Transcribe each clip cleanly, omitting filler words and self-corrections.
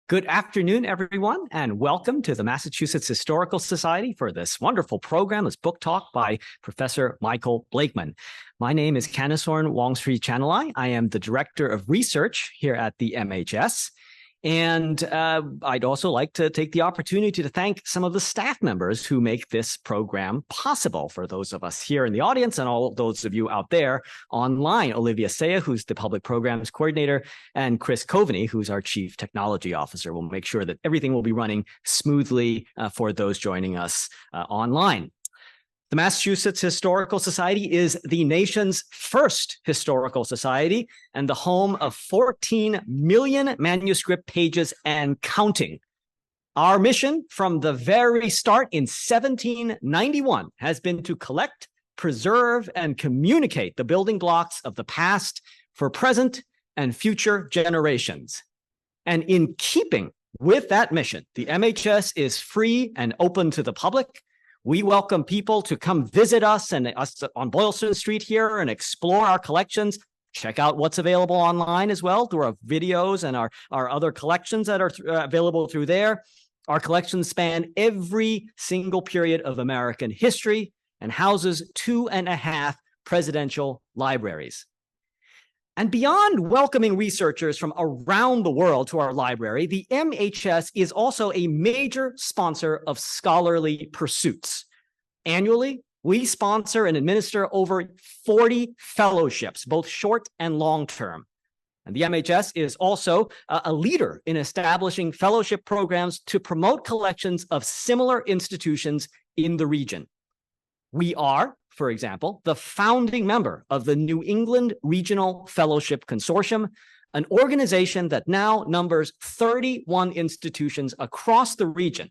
Good afternoon, everyone, and welcome to the Massachusetts Historical Society for this wonderful program, this book talk by Professor Michael Blaakman. My name is Kanisorn Wongstri Chanalai. I am the Director of Research here at the MHS. And I'd also like to take the opportunity to thank some of the staff members who make this program possible, for those of us here in the audience and all those of you out there online. Olivia Saya, who's the Public Programs Coordinator, and Chris Coveney, who's our Chief Technology Officer. We'll make sure that everything will be running smoothly for those joining us online. The Massachusetts Historical Society is the nation's first historical society and the home of 14 million manuscript pages and counting. Our mission from the very start in 1791 has been to collect, preserve, and communicate the building blocks of the past for present and future generations. And in keeping with that mission, the MHS is free and open to the public. We welcome people to come visit us and us on Boylston Street here and explore our collections. Check out what's available online as well through our videos and our other collections that are available through there. Our collections span every single period of American history and houses 2.5 presidential libraries. And beyond welcoming researchers from around the world to our library, the MHS is also a major sponsor of scholarly pursuits. Annually, we sponsor and administer over 40 fellowships, both short and long term. And the MHS is also a leader in establishing fellowship programs to promote collections of similar institutions in the region. We are, for example, the founding member of the New England Regional Fellowship Consortium, an organization that now numbers 31 institutions across the region.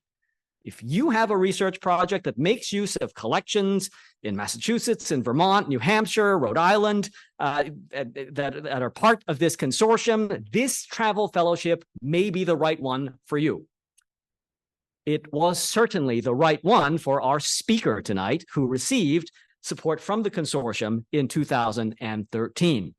If you have a research project that makes use of collections in Massachusetts, in Vermont, New Hampshire, Rhode Island, that are part of this consortium, this travel fellowship may be the right one for you. It was certainly the right one for our speaker tonight, who received support from the consortium in 2013.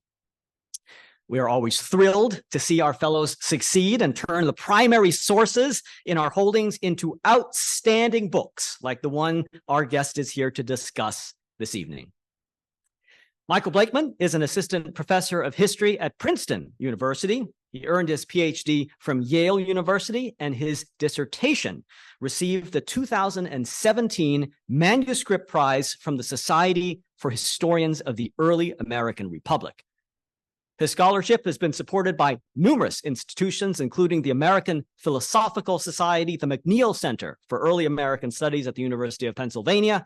We are always thrilled to see our fellows succeed and turn the primary sources in our holdings into outstanding books, like the one our guest is here to discuss this evening. Michael Blaakman is an assistant professor of history at Princeton University. He earned his PhD from Yale University, and his dissertation received the 2017 Manuscript Prize from the Society for Historians of the Early American Republic. His scholarship has been supported by numerous institutions, including the American Philosophical Society, the McNeil Center for Early American Studies at the University of Pennsylvania,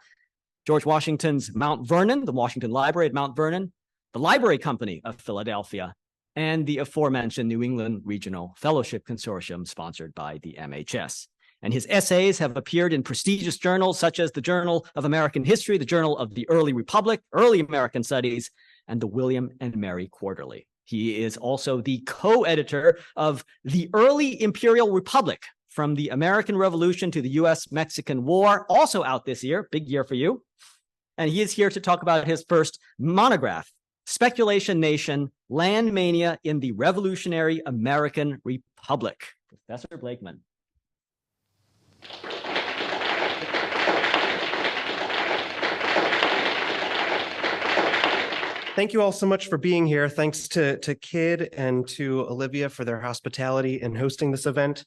George Washington's Mount Vernon, the Washington Library at Mount Vernon, the Library Company of Philadelphia, and the aforementioned New England Regional Fellowship Consortium sponsored by the MHS. And his essays have appeared in prestigious journals such as the Journal of American History, the Journal of the Early Republic, Early American Studies, and the William and Mary Quarterly. He is also the co-editor of The Early Imperial Republic, From the American Revolution to the U.S.-Mexican War, also out this year, big year for you. And he is here to talk about his first monograph, Speculation Nation, Land Mania in the Revolutionary American Republic. Professor Blaakman. Thank you all so much for being here. Thanks to Kid and to Olivia for their hospitality in hosting this event.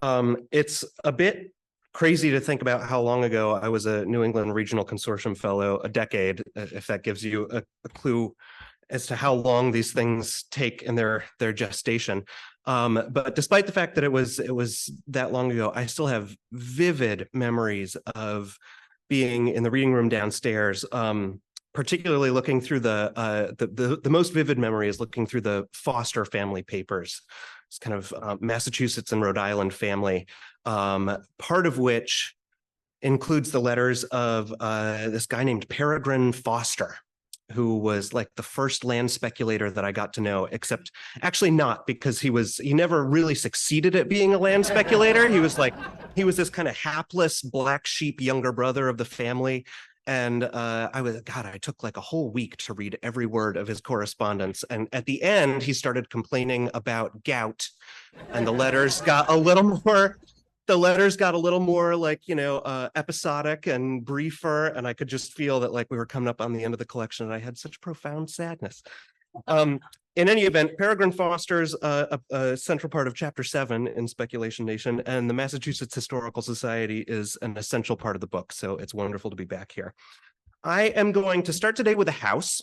It's a bit crazy to think about how long ago I was a New England Regional Consortium Fellow, a decade, if that gives you a clue as to how long these things take in their gestation. But despite the fact that it was that long ago, I still have vivid memories of being in the reading room downstairs, particularly looking through the most vivid memory is looking through the Foster family papers. It's kind of Massachusetts and Rhode Island family, part of which includes the letters of this guy named Peregrine Foster, who was like the first land speculator that I got to know, except actually not, because he never really succeeded at being a land speculator. He was this kind of hapless black sheep younger brother of the family. And I took like a whole week to read every word of his correspondence. And at the end, he started complaining about gout, and the letters got a little more like, episodic and briefer. And I could just feel that like we were coming up on the end of the collection, and I had such profound sadness. In any event, Peregrine Foster's a central part of Chapter 7 in Speculation Nation, and the Massachusetts Historical Society is an essential part of the book, so it's wonderful to be back here. I am going to start today with a house,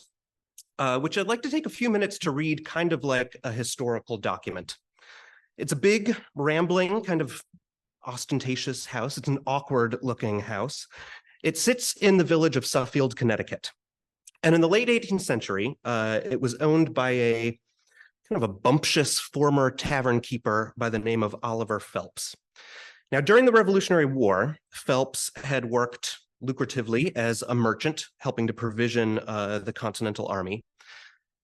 which I'd like to take a few minutes to read kind of like a historical document. It's a big, rambling, kind of ostentatious house. It's an awkward-looking house. It sits in the village of Suffield, Connecticut. And in the late 18th century, it was owned by a kind of a bumptious former tavern keeper by the name of Oliver Phelps. Now, during the Revolutionary War, Phelps had worked lucratively as a merchant, helping to provision the Continental Army.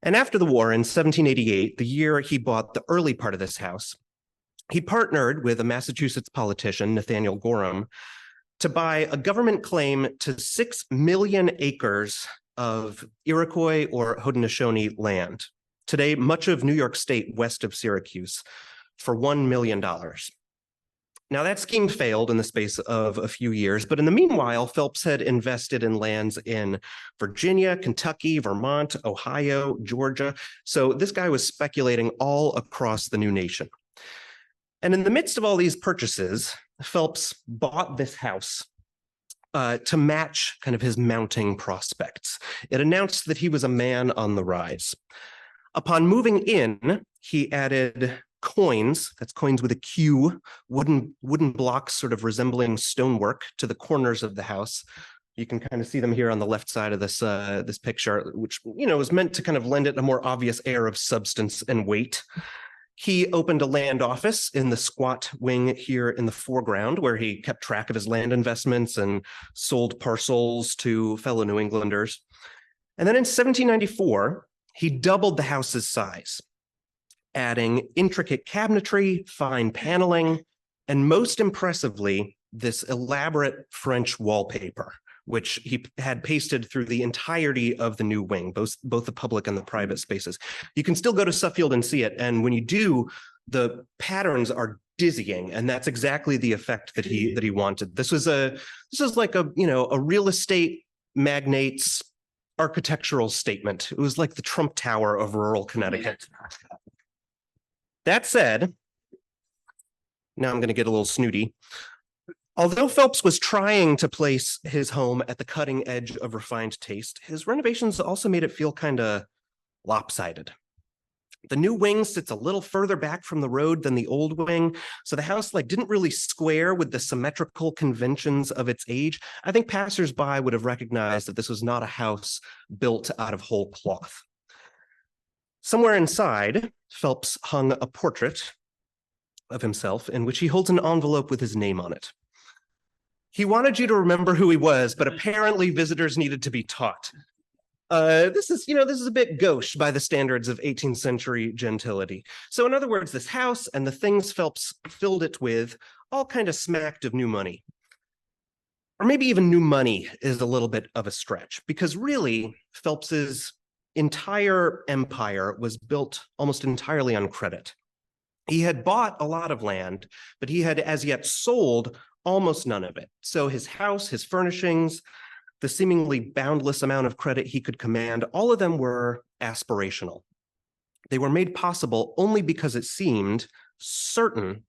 And after the war in 1788, the year he bought the early part of this house, he partnered with a Massachusetts politician, Nathaniel Gorham, to buy a government claim to 6 million acres of Iroquois or Haudenosaunee land, today much of New York State west of Syracuse, for $1 million. Now that scheme failed in the space of a few years, but in the meanwhile, Phelps had invested in lands in Virginia, Kentucky, Vermont, Ohio, Georgia. So this guy was speculating all across the new nation. And in the midst of all these purchases, Phelps bought this house to match kind of his mounting prospects. It announced that he was a man on the rise. Upon moving in, he added coins, that's coins with a Q, wooden blocks sort of resembling stonework to the corners of the house. You can kind of see them here on the left side of this picture, which, is meant to kind of lend it a more obvious air of substance and weight. He opened a land office in the squat wing here in the foreground, where he kept track of his land investments and sold parcels to fellow New Englanders. And then in 1794, he doubled the house's size, adding intricate cabinetry, fine paneling, and most impressively, this elaborate French wallpaper, which he had pasted through the entirety of the new wing, both the public and the private spaces. You can still go to Suffield and see it, and when you do, the patterns are dizzying, and that's exactly the effect that he wanted. This was like a real estate magnate's architectural statement. It was like the Trump Tower of rural Connecticut. That said, now I'm going to get a little snooty. Although Phelps was trying to place his home at the cutting edge of refined taste, his renovations also made it feel kind of lopsided. The new wing sits a little further back from the road than the old wing, so the house didn't really square with the symmetrical conventions of its age. I think passersby would have recognized that this was not a house built out of whole cloth. Somewhere inside, Phelps hung a portrait of himself in which he holds an envelope with his name on it. He wanted you to remember who he was, but apparently visitors needed to be taught. This is a bit gauche by the standards of 18th century gentility. So in other words, this house and the things Phelps filled it with all kind of smacked of new money. Or maybe even new money is a little bit of a stretch, because really Phelps's entire empire was built almost entirely on credit. He had bought a lot of land, but he had as yet sold almost none of it. So his house, his furnishings, the seemingly boundless amount of credit he could command, all of them were aspirational. They were made possible only because it seemed certain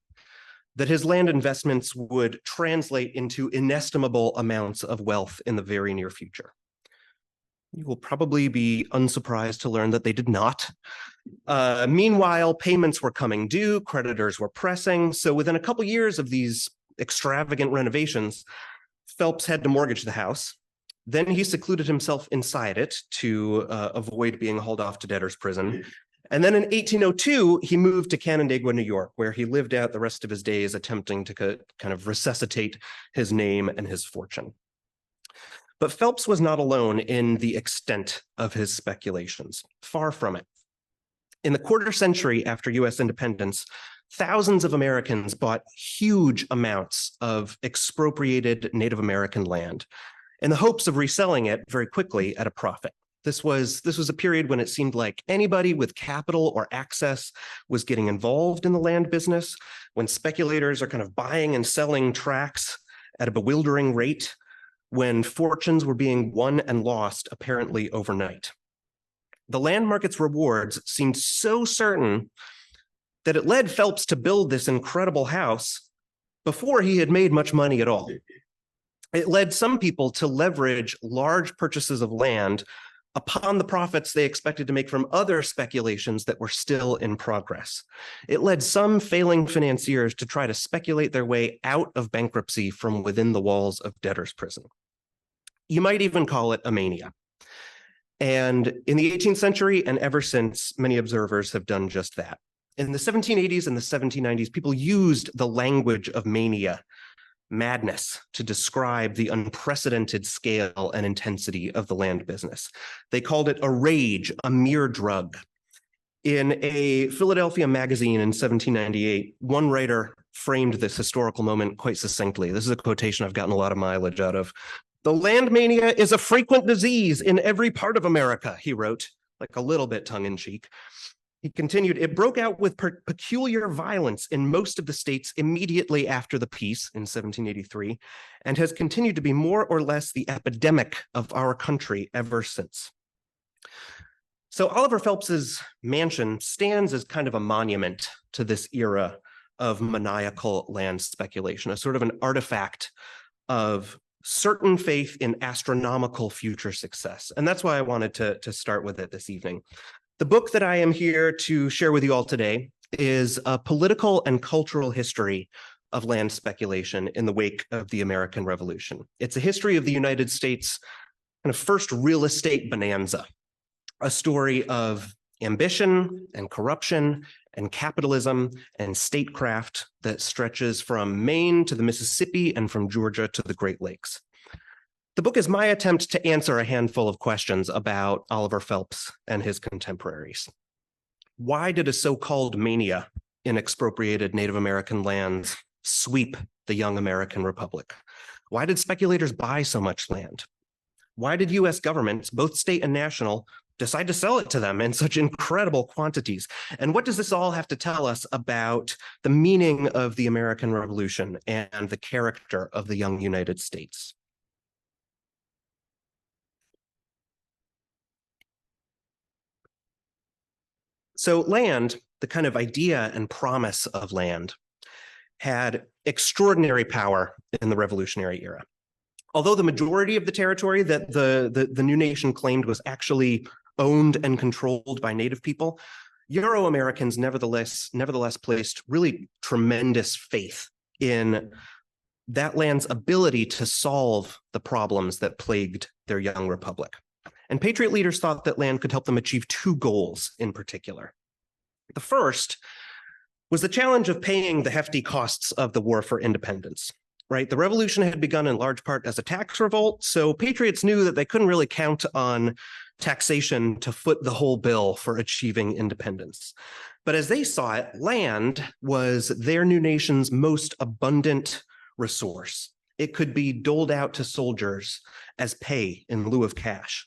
that his land investments would translate into inestimable amounts of wealth in the very near future. You will probably be unsurprised to learn that they did not. Meanwhile, payments were coming due, creditors were pressing. So within a couple years of these extravagant renovations, Phelps had to mortgage the house. Then he secluded himself inside it to avoid being hauled off to debtor's prison. And then in 1802, he moved to Canandaigua, New York, where he lived out the rest of his days attempting to kind of resuscitate his name and his fortune. But Phelps was not alone in the extent of his speculations. Far from it. In the quarter century after U.S. independence, thousands of Americans bought huge amounts of expropriated Native American land. in the hopes of reselling it very quickly at a profit. This was a period when it seemed like anybody with capital or access was getting involved in the land business, when speculators are kind of buying and selling tracts at a bewildering rate, when fortunes were being won and lost apparently overnight. The land market's rewards seemed so certain that it led Phelps to build this incredible house before he had made much money at all. It led some people to leverage large purchases of land upon the profits they expected to make from other speculations that were still in progress. It led some failing financiers to try to speculate their way out of bankruptcy from within the walls of debtor's prison. You might even call it a mania. And in the 18th century and ever since, many observers have done just that. In the 1780s and the 1790s, people used the language of mania, madness, to describe the unprecedented scale and intensity of the land business. They called it a rage, a mere drug. In a Philadelphia magazine in 1798, one writer framed this historical moment quite succinctly. This is a quotation I've gotten a lot of mileage out of. "The land mania is a frequent disease in every part of America," he wrote, like a little bit tongue-in-cheek. He continued, "It broke out with peculiar violence in most of the states immediately after the peace in 1783, and has continued to be more or less the epidemic of our country ever since." So Oliver Phelps's mansion stands as kind of a monument to this era of maniacal land speculation, a sort of an artifact of certain faith in astronomical future success. And that's why I wanted to start with it this evening. The book that I am here to share with you all today is a political and cultural history of land speculation in the wake of the American Revolution. It's a history of the United States' kind of first real estate bonanza, a story of ambition and corruption and capitalism and statecraft that stretches from Maine to the Mississippi and from Georgia to the Great Lakes. The book is my attempt to answer a handful of questions about Oliver Phelps and his contemporaries. Why did a so-called mania in expropriated Native American lands sweep the young American Republic? Why did speculators buy so much land? Why did US governments, both state and national, decide to sell it to them in such incredible quantities? And what does this all have to tell us about the meaning of the American Revolution and the character of the young United States? So land, the kind of idea and promise of land, had extraordinary power in the Revolutionary era. Although the majority of the territory that the new nation claimed was actually owned and controlled by Native people, Euro-Americans nevertheless placed really tremendous faith in that land's ability to solve the problems that plagued their young republic. And patriot leaders thought that land could help them achieve two goals in particular. The first was the challenge of paying the hefty costs of the war for independence. Right? The revolution had begun in large part as a tax revolt, so patriots knew that they couldn't really count on taxation to foot the whole bill for achieving independence. But as they saw it, land was their new nation's most abundant resource. It could be doled out to soldiers as pay in lieu of cash.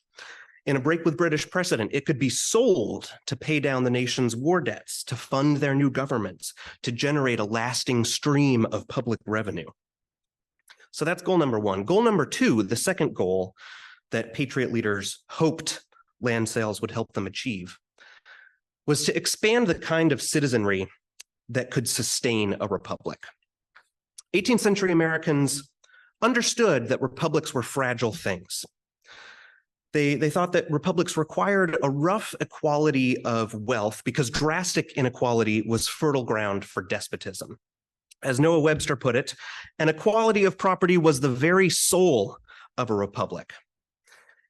In a break with British precedent, it could be sold to pay down the nation's war debts, to fund their new governments, to generate a lasting stream of public revenue. So that's goal number one. Goal number two, the second goal that patriot leaders hoped land sales would help them achieve, was to expand the kind of citizenry that could sustain a republic. 18th century Americans understood that republics were fragile things. They thought that republics required a rough equality of wealth because drastic inequality was fertile ground for despotism. As Noah Webster put it, an equality of property was the very soul of a republic.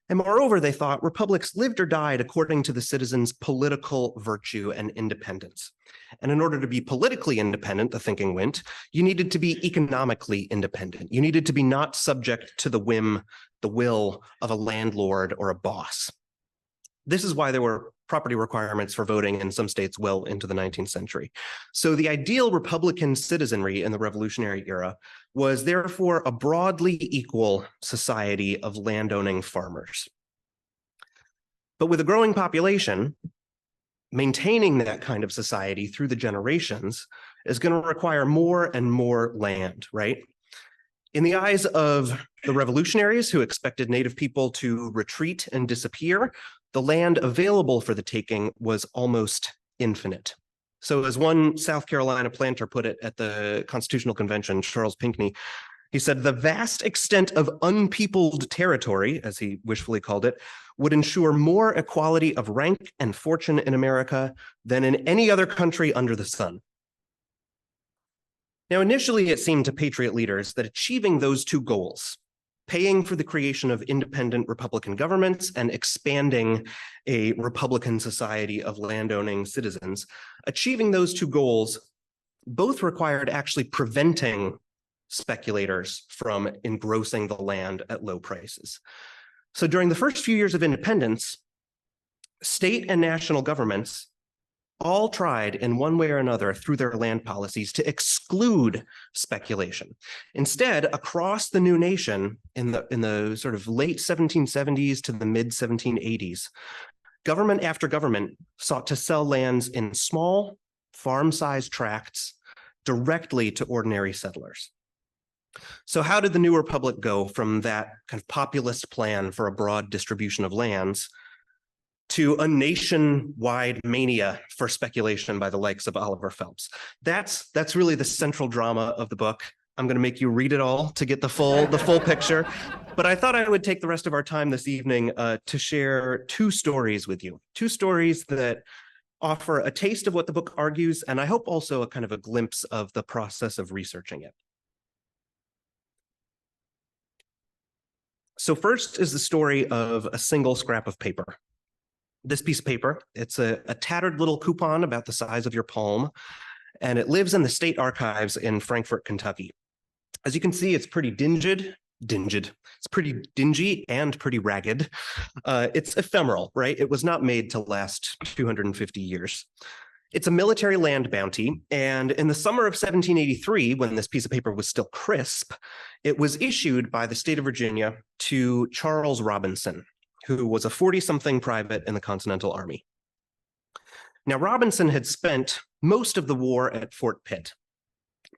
And moreover, they thought republics lived or died according to the citizens' political virtue and independence. And in order to be politically independent, the thinking went, you needed to be economically independent. You needed to be not subject to the will of a landlord or a boss. This is why there were property requirements for voting in some states well into the 19th century. So the ideal Republican citizenry in the Revolutionary era was therefore a broadly equal society of landowning farmers. But with a growing population, maintaining that kind of society through the generations is going to require more and more land, right? In the eyes of the revolutionaries who expected Native people to retreat and disappear, the land available for the taking was almost infinite. So as one South Carolina planter put it at the Constitutional Convention, Charles Pinckney, he said, "The vast extent of unpeopled territory," as he wishfully called it, "would ensure more equality of rank and fortune in America than in any other country under the sun." Now, initially, it seemed to Patriot leaders that achieving those two goals, paying for the creation of independent Republican governments and expanding a Republican society of landowning citizens, achieving those two goals both required actually preventing speculators from engrossing the land at low prices. So during the first few years of independence, state and national governments all tried in one way or another through their land policies to exclude speculation. Instead, across the new nation in the sort of late 1770s to the mid 1780s, government after government sought to sell lands in small farm-sized tracts directly to ordinary settlers. So how did the new republic go from that kind of populist plan for a broad distribution of lands to a nationwide mania for speculation by the likes of Oliver Phelps? That's really the central drama of the book. I'm going to make you read it all to get the full picture. But I thought I would take the rest of our time this evening to share two stories with you. Two stories that offer a taste of what the book argues, and I hope also a kind of a glimpse of the process of researching it. So first is the story of a single scrap of paper. This piece of paper, it's a tattered little coupon about the size of your palm, and it lives in the state archives in Frankfort, Kentucky. As you can see, it's pretty dinged. It's pretty dingy and pretty ragged. It's ephemeral, right? It was not made to last 250 years. It's a military land bounty, and in the summer of 1783, when this piece of paper was still crisp, it was issued by the state of Virginia to Charles Robinson, who was a 40-something private in the Continental Army. Now, Robinson had spent most of the war at Fort Pitt,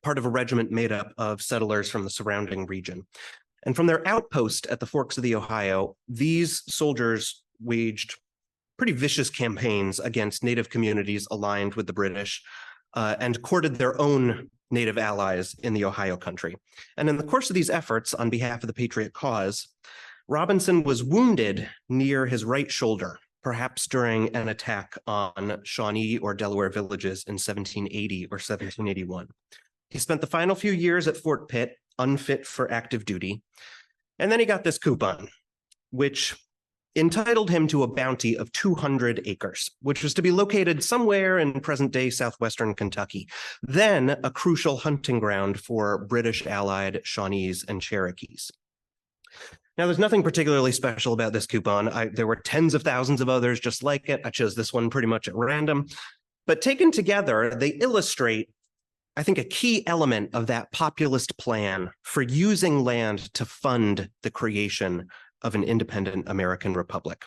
part of a regiment made up of settlers from the surrounding region. And from their outpost at the forks of the Ohio, these soldiers waged pretty vicious campaigns against Native communities aligned with the British and courted their own Native allies in the Ohio country. And in the course of these efforts on behalf of the Patriot cause, Robinson was wounded near his right shoulder, perhaps during an attack on Shawnee or Delaware villages in 1780 or 1781. He spent the final few years at Fort Pitt, unfit for active duty, and then he got this coupon, which entitled him to a bounty of 200 acres, which was to be located somewhere in present-day southwestern Kentucky, then a crucial hunting ground for British allied Shawnees and Cherokees. Now, there's nothing particularly special about this coupon. There were tens of thousands of others just like it. I chose this one pretty much at random. But taken together, they illustrate, I think, a key element of that populist plan for using land to fund the creation of an independent American republic.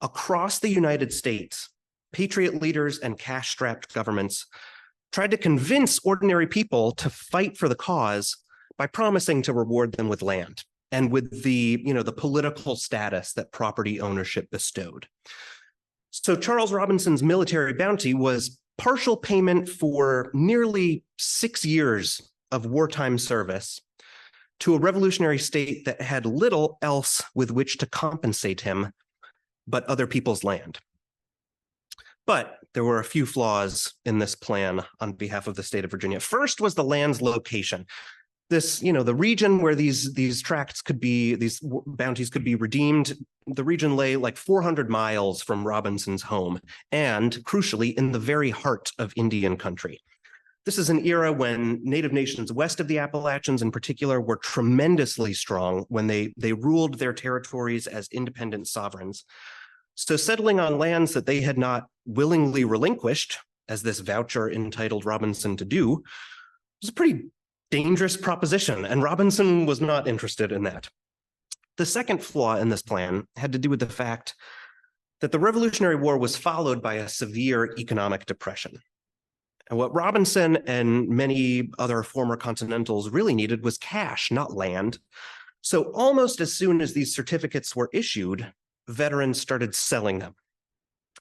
Across the United States, Patriot leaders and cash-strapped governments tried to convince ordinary people to fight for the cause by promising to reward them with land and with the political status that property ownership bestowed. So Charles Robinson's military bounty was partial payment for nearly 6 years of wartime service to a revolutionary state that had little else with which to compensate him but other people's land. But there were a few flaws in this plan on behalf of the state of Virginia. First was the land's location. This, the region where these tracts could be, these bounties could be redeemed, the region lay like 400 miles from Robinson's home, and crucially, in the very heart of Indian country. This is an era when Native nations west of the Appalachians in particular were tremendously strong when they ruled their territories as independent sovereigns. So settling on lands that they had not willingly relinquished, as this voucher entitled Robinson to do, was a pretty dangerous proposition, and Robinson was not interested in that. The second flaw in this plan had to do with the fact that the Revolutionary War was followed by a severe economic depression. And what Robinson and many other former Continentals really needed was cash, not land. So almost as soon as these certificates were issued, veterans started selling them.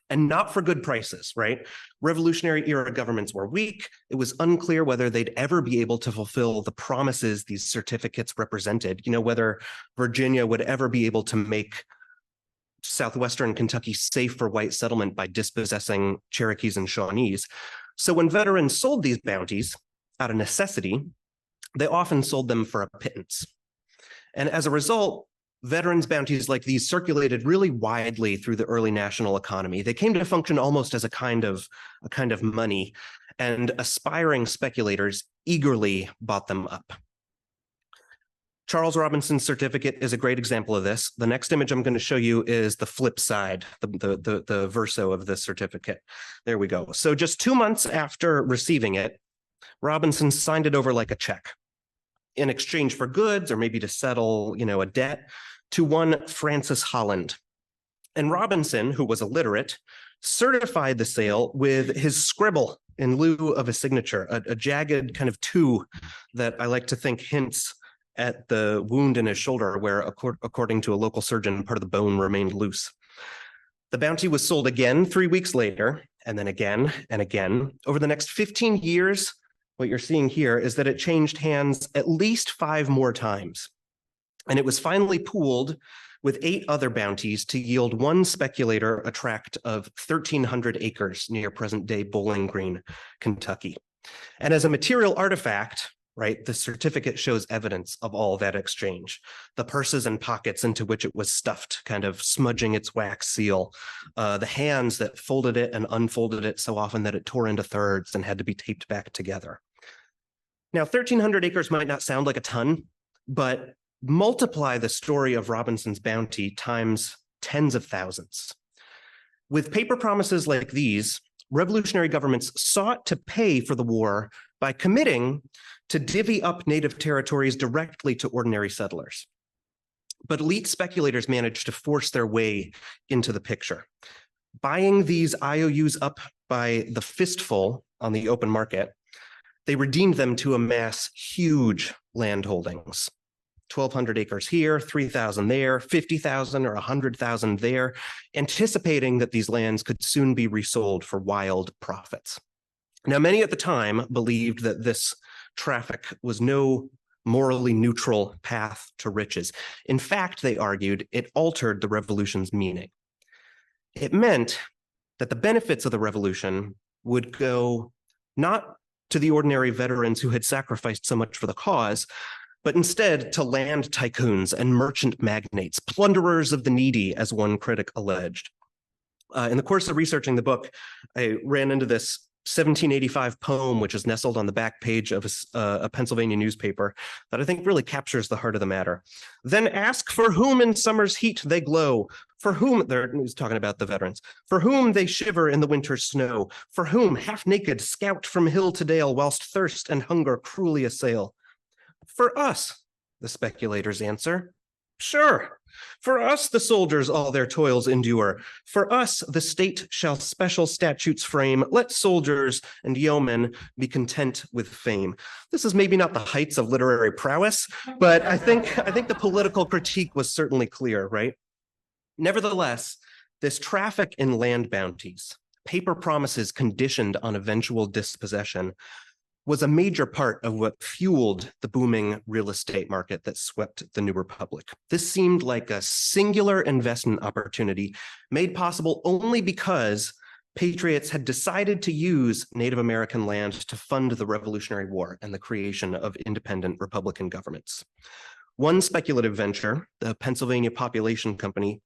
And not for good prices, right? Revolutionary era governments were weak. It was unclear whether they'd ever be able to fulfill the promises these certificates represented, whether Virginia would ever be able to make southwestern Kentucky safe for white settlement by dispossessing Cherokees and Shawnees. So when veterans sold these bounties out of necessity, they often sold them for a pittance. And as a result, veterans' bounties like these circulated really widely through the early national economy. They came to function almost as a kind of money, and aspiring speculators eagerly bought them up. Charles Robinson's certificate is a great example of this. The next image I'm going to show you is the flip side, the verso of this certificate. There we go. So just 2 months after receiving it, Robinson signed it over like a check in exchange for goods, or maybe to settle, a debt, to one Francis Holland. And Robinson, who was illiterate, certified the sale with his scribble in lieu of a signature, a jagged kind of two that I like to think hints at the wound in his shoulder, where, according to a local surgeon, part of the bone remained loose. The bounty was sold again 3 weeks later, and then again and again. Over the next 15 years, what you're seeing here is that it changed hands at least 5 more times. And it was finally pooled with 8 other bounties to yield one speculator a tract of 1,300 acres near present-day Bowling Green, Kentucky. And as a material artifact, right, the certificate shows evidence of all that exchange. The purses and pockets into which it was stuffed, kind of smudging its wax seal. The hands that folded it and unfolded it so often that it tore into thirds and had to be taped back together. Now, 1,300 acres might not sound like a ton, but multiply the story of Robinson's bounty times tens of thousands. With paper promises like these, revolutionary governments sought to pay for the war by committing to divvy up native territories directly to ordinary settlers. But elite speculators managed to force their way into the picture. Buying these IOUs up by the fistful on the open market, they redeemed them to amass huge land holdings. 1,200 acres here, 3,000 there, 50,000 or 100,000 there, anticipating that these lands could soon be resold for wild profits. Now, many at the time believed that this traffic was no morally neutral path to riches. In fact, they argued, it altered the revolution's meaning. It meant that the benefits of the revolution would go not to the ordinary veterans who had sacrificed so much for the cause, but instead to land tycoons and merchant magnates, plunderers of the needy, as one critic alleged. In the course of researching the book, I ran into this 1785 poem, which is nestled on the back page of a Pennsylvania newspaper, that I think really captures the heart of the matter. Then ask for whom in summer's heat they glow, for whom, he's talking about the veterans, for whom they shiver in the winter's snow, for whom, half naked, scout from hill to dale, whilst thirst and hunger cruelly assail. For us, the speculators answer. Sure, for us the soldiers all their toils endure. For us the state shall special statutes frame. Let soldiers and yeomen be content with fame. This is maybe not the heights of literary prowess, but I think the political critique was certainly clear, right? Nevertheless, this traffic in land bounties, paper promises conditioned on eventual dispossession, was a major part of what fueled the booming real estate market that swept the new republic. This seemed like a singular investment opportunity made possible only because patriots had decided to use Native American land to fund the Revolutionary War and the creation of independent Republican governments. One speculative venture, the Pennsylvania Population Company,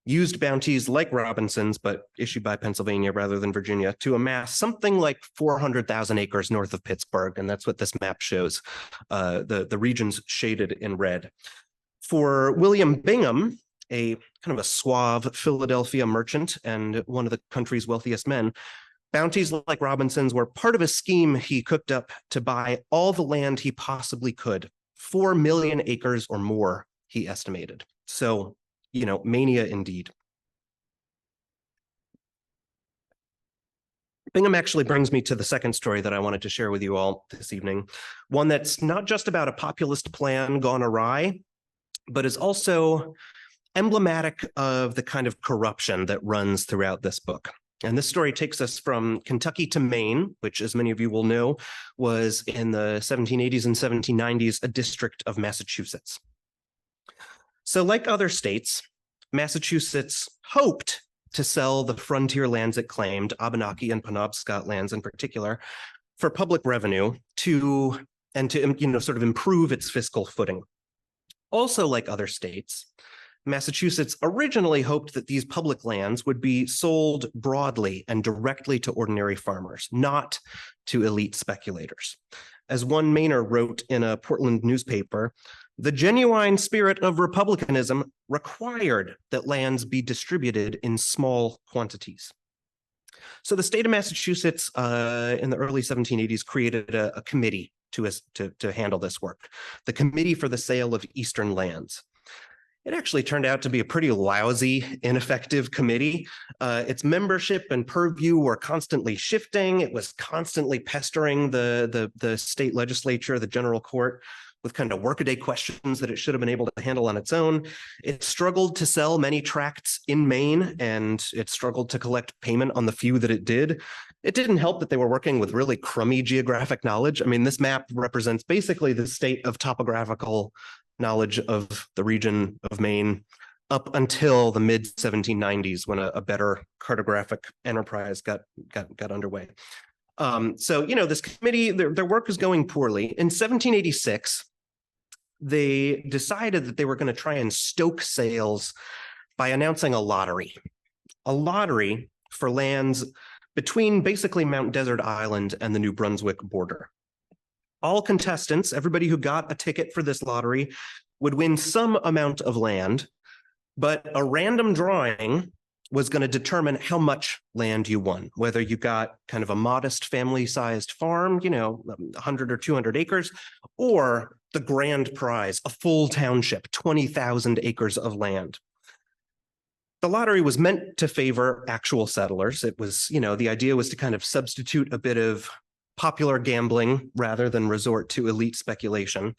used bounties like Robinson's, but issued by Pennsylvania rather than Virginia, to amass something like 400,000 acres north of Pittsburgh, and that's what this map shows, the regions shaded in red. For William Bingham, a kind of a suave Philadelphia merchant and one of the country's wealthiest men. Bounties like Robinson's were part of a scheme he cooked up to buy all the land he possibly could, 4 million acres or more, he estimated. So, mania indeed. Bingham actually brings me to the second story that I wanted to share with you all this evening, one that's not just about a populist plan gone awry, but is also emblematic of the kind of corruption that runs throughout this book. And this story takes us from Kentucky to Maine, which, as many of you will know, was in the 1780s and 1790s a district of Massachusetts. So like other states, Massachusetts hoped to sell the frontier lands it claimed, Abenaki and Penobscot lands in particular, for public revenue to sort of improve its fiscal footing. Also, like other states, Massachusetts originally hoped that these public lands would be sold broadly and directly to ordinary farmers, not to elite speculators. As one Mainer wrote in a Portland newspaper, the genuine spirit of republicanism required that lands be distributed in small quantities. So the state of Massachusetts in the early 1780s created a committee to handle this work, the Committee for the Sale of Eastern Lands. It actually turned out to be a pretty lousy, ineffective committee. Its membership and purview were constantly shifting. It was constantly pestering the state legislature, the general court, with kind of workaday questions that it should have been able to handle on its own. It struggled to sell many tracts in Maine, and it struggled to collect payment on the few that it did. It didn't help that they were working with really crummy geographic knowledge. I mean, this map represents basically the state of topographical knowledge of the region of Maine up until the mid 1790s, when a better cartographic enterprise got underway. This committee, their work is going poorly. In 1786, they decided that they were going to try and stoke sales by announcing a lottery for lands between basically Mount Desert Island and the New Brunswick border. All contestants, everybody who got a ticket for this lottery, would win some amount of land, but a random drawing was going to determine how much land you won, whether you got kind of a modest family-sized farm, 100 or 200 acres, or the grand prize, a full township, 20,000 acres of land. The lottery was meant to favor actual settlers. It was, the idea was to kind of substitute a bit of popular gambling rather than resort to elite speculation,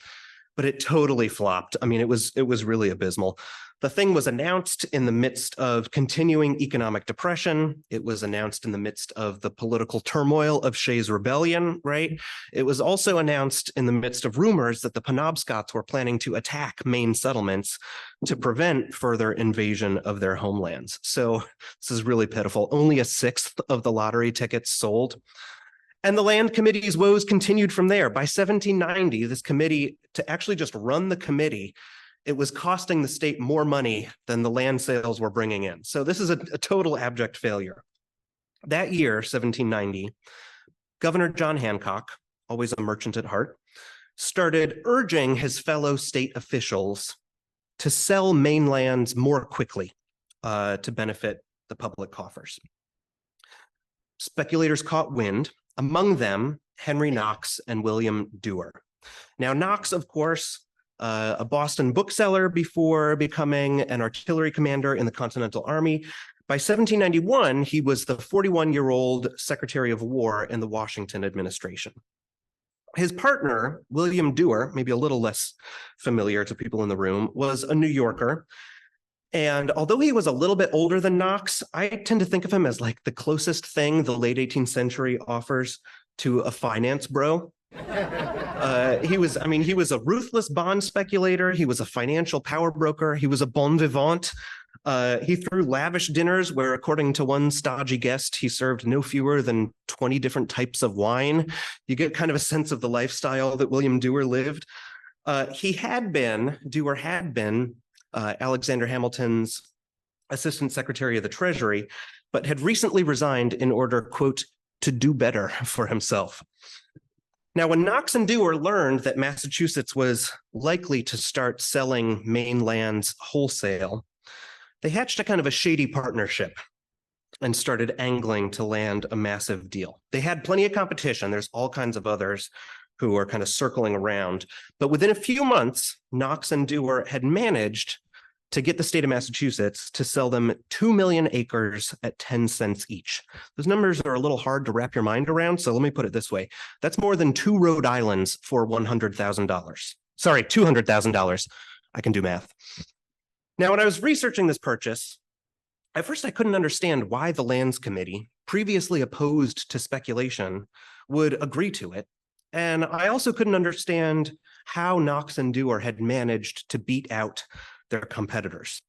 but it totally flopped. I mean, it was really abysmal. The thing was announced in the midst of continuing economic depression. It was announced in the midst of the political turmoil of Shays' Rebellion, right? It was also announced in the midst of rumors that the Penobscots were planning to attack Maine settlements to prevent further invasion of their homelands. So this is really pitiful. Only a sixth of the lottery tickets sold. And the land committee's woes continued from there. By 1790, this committee, to actually just run the committee, it was costing the state more money than the land sales were bringing in. So this is a total abject failure. That year, 1790, Governor John Hancock, always a merchant at heart, started urging his fellow state officials to sell Maine lands more quickly to benefit the public coffers. Speculators caught wind, among them Henry Knox and William Dewar. Now, Knox, of course, a Boston bookseller before becoming an artillery commander in the Continental Army. By 1791, he was the 41-year-old Secretary of War in the Washington administration. His partner, William Dewar, maybe a little less familiar to people in the room, was a New Yorker. And although he was a little bit older than Knox, I tend to think of him as like the closest thing the late 18th century offers to a finance bro. He was a ruthless bond speculator. He was a financial power broker. He was a bon vivant. He threw lavish dinners where, according to one stodgy guest, he served no fewer than 20 different types of wine. You get kind of a sense of the lifestyle that William Dewar lived. Dewar had been Alexander Hamilton's Assistant Secretary of the Treasury, but had recently resigned in order, quote, to do better for himself. Now, when Knox and Dewar learned that Massachusetts was likely to start selling Maine lands wholesale, they hatched a kind of a shady partnership and started angling to land a massive deal. They had plenty of competition. There's all kinds of others who are kind of circling around. But within a few months, Knox and Dewar had managed to get the state of Massachusetts to sell them 2 million acres at 10 cents each. Those numbers are a little hard to wrap your mind around, so let me put it this way. That's more than 2 Rhode Islands for $100,000. Sorry, $200,000. I can do math. Now, when I was researching this purchase, at first I couldn't understand why the Lands Committee, previously opposed to speculation, would agree to it. And I also couldn't understand how Knox and Dewar had managed to beat out their competitors.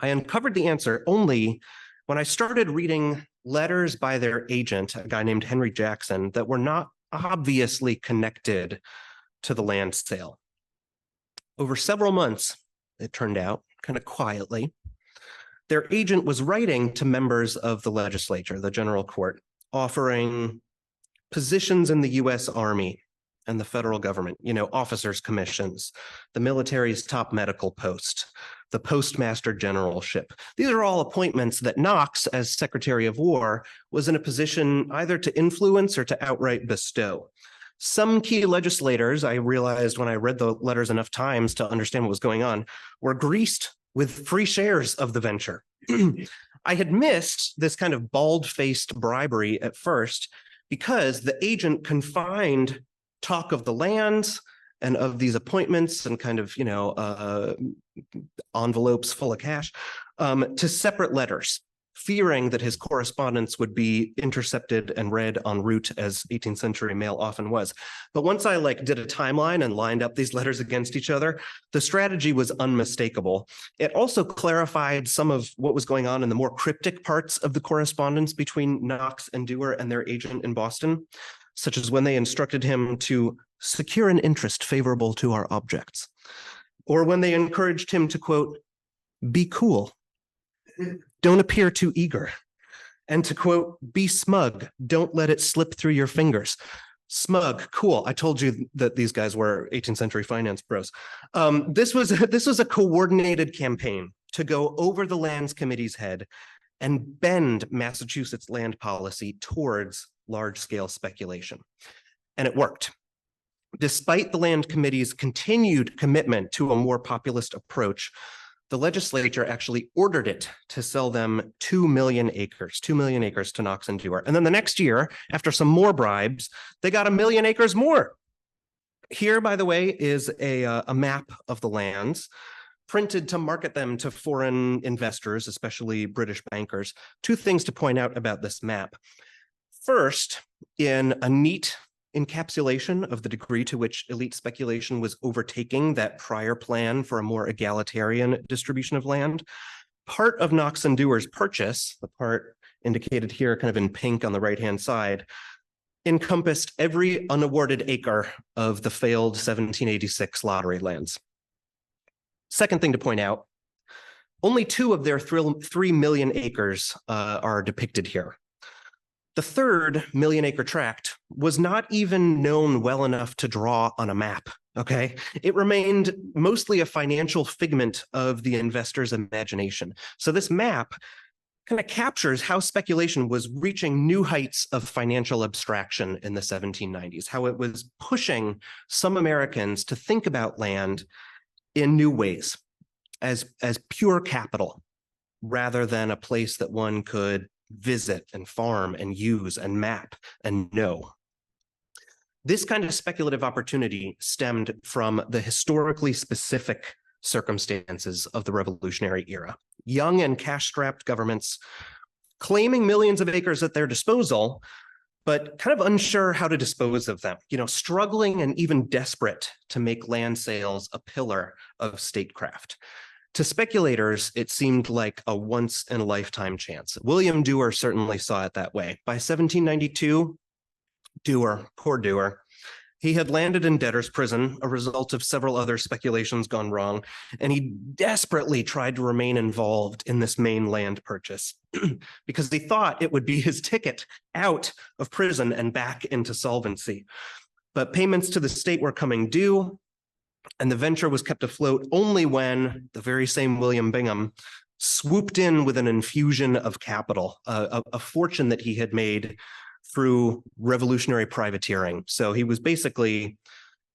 I uncovered the answer only when I started reading letters by their agent, a guy named Henry Jackson, that were not obviously connected to the land sale. Over several months, it turned out, kind of quietly, their agent was writing to members of the legislature, the general court, offering positions in the US Army and the federal government, officers' commissions, the military's top medical post, the postmaster generalship. These are all appointments that Knox, as Secretary of War, was in a position either to influence or to outright bestow. Some key legislators, I realized when I read the letters enough times to understand what was going on, were greased with free shares of the venture. I had missed this kind of bald-faced bribery at first because the agent confined talk of the lands and of these appointments and kind of, envelopes full of cash to separate letters, fearing that his correspondence would be intercepted and read en route, as 18th century mail often was. But once I did a timeline and lined up these letters against each other, the strategy was unmistakable. It also clarified some of what was going on in the more cryptic parts of the correspondence between Knox and Dewar and their agent in Boston, such as when they instructed him to secure an interest favorable to our objects, or when they encouraged him to, quote, be cool, don't appear too eager, and to, quote, be smug, don't let it slip through your fingers. Smug, cool. I told you that these guys were 18th century finance bros. This was a coordinated campaign to go over the Lands Committee's head and bend Massachusetts land policy towards large-scale speculation. And it worked. Despite the Land Committee's continued commitment to a more populist approach, the legislature actually ordered it to sell them 2 million acres to Knox and Dewar. And then the next year, after some more bribes, they got 1 million acres more. Here, by the way, is a map of the lands printed to market them to foreign investors, especially British bankers. 2 things to point out about this map. First, in a neat encapsulation of the degree to which elite speculation was overtaking that prior plan for a more egalitarian distribution of land, part of Knox and Dewar's purchase, the part indicated here kind of in pink on the right-hand side, encompassed every unawarded acre of the failed 1786 lottery lands. Second thing to point out, only 2 of their 3 million acres are depicted here. The third million-acre tract was not even known well enough to draw on a map, okay? It remained mostly a financial figment of the investor's imagination. So this map kind of captures how speculation was reaching new heights of financial abstraction in the 1790s, how it was pushing some Americans to think about land in new ways, as pure capital, rather than a place that one could visit and farm and use and map and know. This kind of speculative opportunity stemmed from the historically specific circumstances of the Revolutionary era. Young and cash-strapped governments claiming millions of acres at their disposal, but kind of unsure how to dispose of them, struggling and even desperate to make land sales a pillar of statecraft. To speculators, it seemed like a once-in-a-lifetime chance. William Dewar certainly saw it that way. By 1792, poor Dewar, he had landed in debtor's prison, a result of several other speculations gone wrong, and he desperately tried to remain involved in this main land purchase because he thought it would be his ticket out of prison and back into solvency. But payments to the state were coming due, and the venture was kept afloat only when the very same William Bingham swooped in with an infusion of capital, a fortune that he had made through revolutionary privateering. So he was basically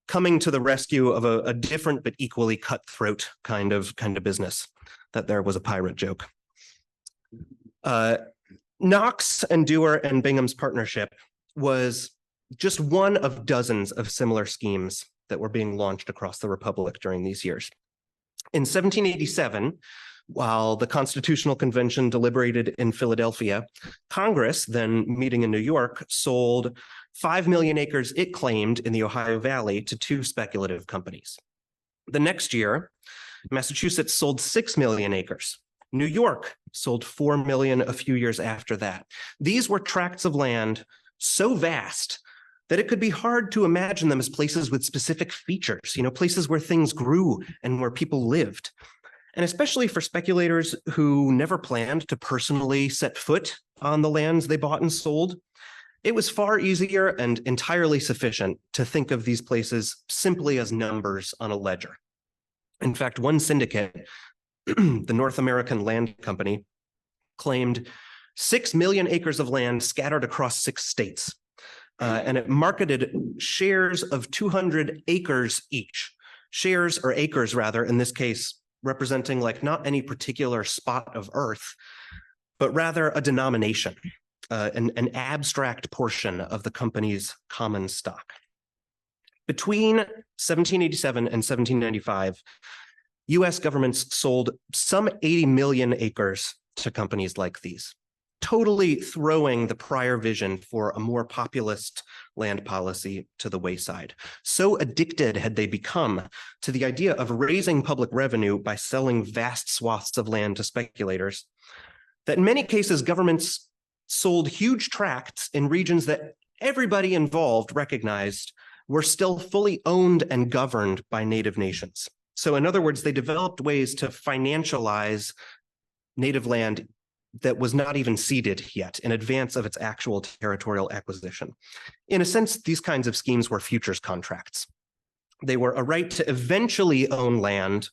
coming to the rescue of a different but equally cutthroat kind of business. That there was a pirate joke. Knox and Dewar and Bingham's partnership was just one of dozens of similar schemes that were being launched across the Republic during these years. In 1787, while the Constitutional Convention deliberated in Philadelphia, Congress, then meeting in New York, sold 5 million acres it claimed in the Ohio Valley to 2 speculative companies. The next year, Massachusetts sold 6 million acres. New York sold 4 million a few years after that. These were tracts of land so vast that it could be hard to imagine them as places with specific features, places where things grew and where people lived. And especially for speculators who never planned to personally set foot on the lands they bought and sold, it was far easier and entirely sufficient to think of these places simply as numbers on a ledger. In fact, one syndicate, the North American Land Company, claimed 6 million acres of land scattered across 6 states. And it marketed shares of 200 acres each. Shares, or acres rather, in this case, representing not any particular spot of earth, but rather a denomination, an abstract portion of the company's common stock. Between 1787 and 1795, US governments sold some 80 million acres to companies like these, totally throwing the prior vision for a more populist land policy to the wayside. So addicted had they become to the idea of raising public revenue by selling vast swaths of land to speculators that in many cases governments sold huge tracts in regions that everybody involved recognized were still fully owned and governed by native nations. So in other words, they developed ways to financialize native land that was not even ceded yet in advance of its actual territorial acquisition. In a sense, these kinds of schemes were futures contracts. They were a right to eventually own land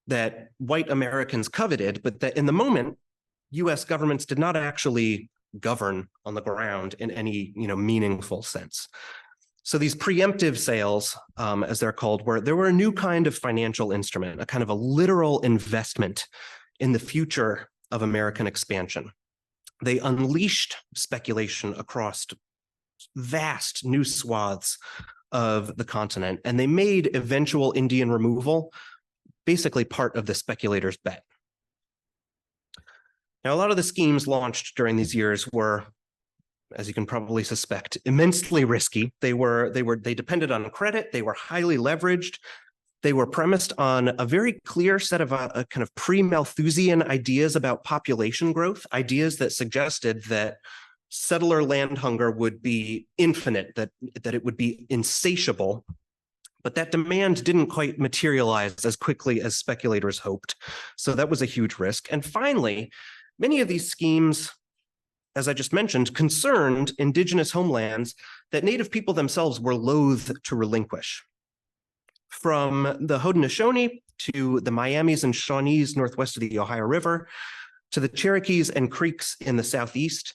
that white Americans coveted, but that in the moment, US governments did not actually govern on the ground in any meaningful sense. So these preemptive sales, as they're called, they were a new kind of financial instrument, a kind of a literal investment in the future of American expansion. They unleashed speculation across vast new swaths of the continent, and they made eventual Indian removal basically part of the speculator's bet. Now, a lot of the schemes launched during these years were, as you can probably suspect, immensely risky. They depended on credit. They were highly leveraged. They were premised on a very clear set of a kind of pre-Malthusian ideas about population growth, ideas that suggested that settler land hunger would be infinite, that it would be insatiable. But that demand didn't quite materialize as quickly as speculators hoped. So that was a huge risk. And finally, many of these schemes, as I just mentioned, concerned indigenous homelands that native people themselves were loath to relinquish. From the Haudenosaunee to the Miamis and Shawnees northwest of the Ohio River, to the Cherokees and Creeks in the southeast,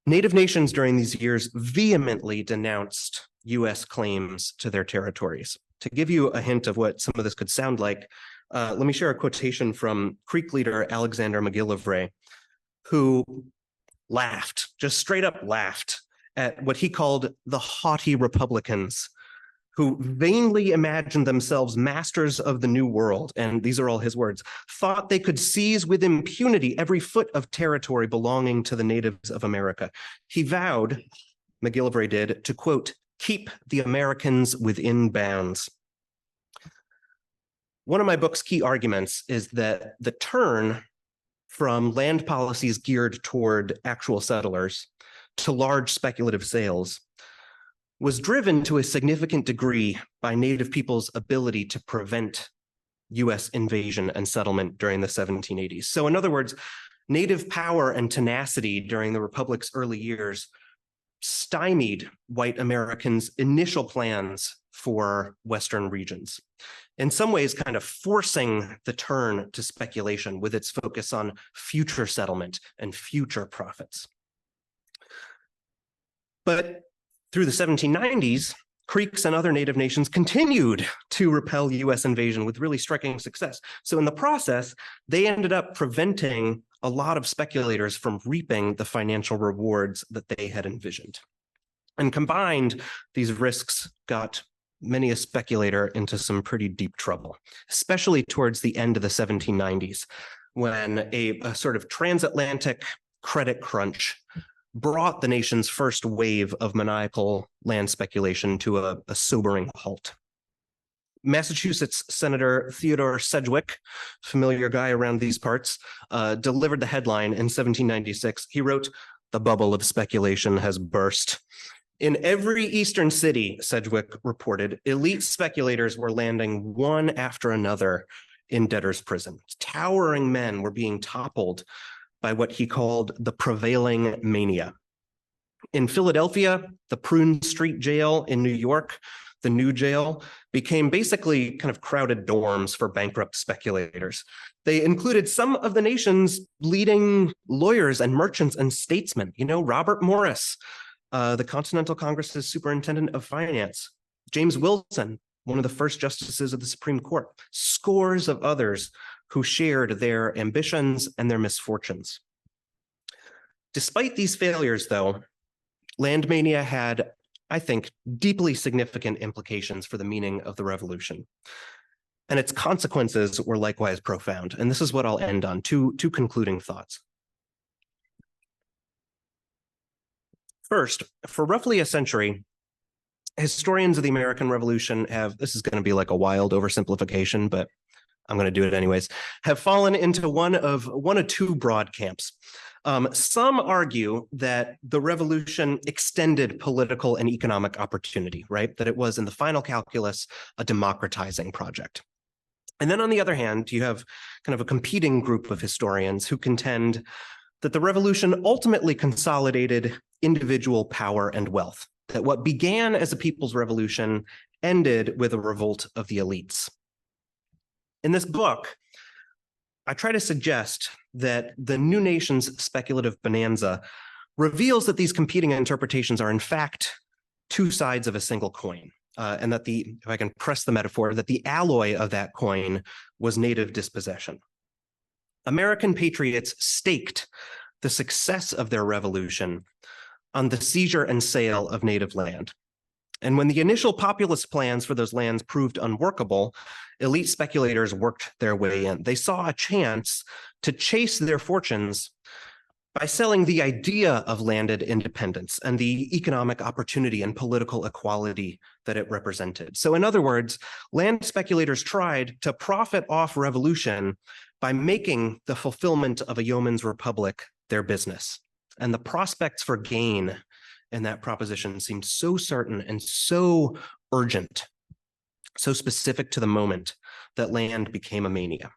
native nations during these years vehemently denounced US claims to their territories. To give you a hint of what some of this could sound like, let me share a quotation from Creek leader Alexander McGillivray, who laughed, just straight up laughed at what he called the haughty Republicans, who vainly imagined themselves masters of the new world, and these are all his words, thought they could seize with impunity every foot of territory belonging to the natives of America. He vowed, McGillivray did, to, quote, keep the Americans within bounds. One of my book's key arguments is that the turn from land policies geared toward actual settlers to large speculative sales was driven to a significant degree by native people's ability to prevent US invasion and settlement during the 1780s. So in other words, native power and tenacity during the Republic's early years stymied white Americans' initial plans for Western regions. in some ways kind of forcing the turn to speculation with its focus on future settlement and future profits. But through the 1790s, Creeks and other native nations continued to repel US invasion with really striking success. So in the process, they ended up preventing a lot of speculators from reaping the financial rewards that they had envisioned. And combined, these risks got many a speculator into some pretty deep trouble, especially towards the end of the 1790s, when a sort of transatlantic credit crunch brought the nation's first wave of maniacal land speculation to a sobering halt. Massachusetts Senator Theodore Sedgwick, familiar guy around these parts, delivered the headline in 1796. He wrote, "The bubble of speculation has burst." In every eastern city, Sedgwick reported, elite speculators were landing one after another in debtor's prison. Towering men were being toppled by what he called the prevailing mania. In Philadelphia, the Prune Street Jail, in New York, the New Jail, became basically kind of crowded dorms for bankrupt speculators. They included some of the nation's leading lawyers and merchants and statesmen, Robert Morris, the Continental Congress's superintendent of finance, James Wilson, one of the first justices of the Supreme Court, scores of others who shared their ambitions and their misfortunes. Despite these failures, though, land mania had, I think, deeply significant implications for the meaning of the revolution. And its consequences were likewise profound. And this is what I'll end on, two concluding thoughts. First, for roughly a century, historians of the American Revolution have, this is going to be like a wild oversimplification, but I'm going to do it anyways, have fallen into one of two broad camps. Some argue that the revolution extended political and economic opportunity, right? That it was, in the final calculus, a democratizing project. And then on the other hand, you have kind of a competing group of historians who contend that the revolution ultimately consolidated individual power and wealth, that what began as a people's revolution ended with a revolt of the elites. In this book, I try to suggest that the new nation's speculative bonanza reveals that these competing interpretations are in fact two sides of a single coin, and that if I can press the metaphor, that the alloy of that coin was native dispossession. American patriots staked the success of their revolution on the seizure and sale of native land. And when the initial populist plans for those lands proved unworkable, elite speculators worked their way in. They saw a chance to chase their fortunes by selling the idea of landed independence and the economic opportunity and political equality that it represented. So in other words, land speculators tried to profit off revolution by making the fulfillment of a yeoman's republic their business. And the prospects for gain in that proposition seemed so certain and so urgent, so specific to the moment, that land became a mania.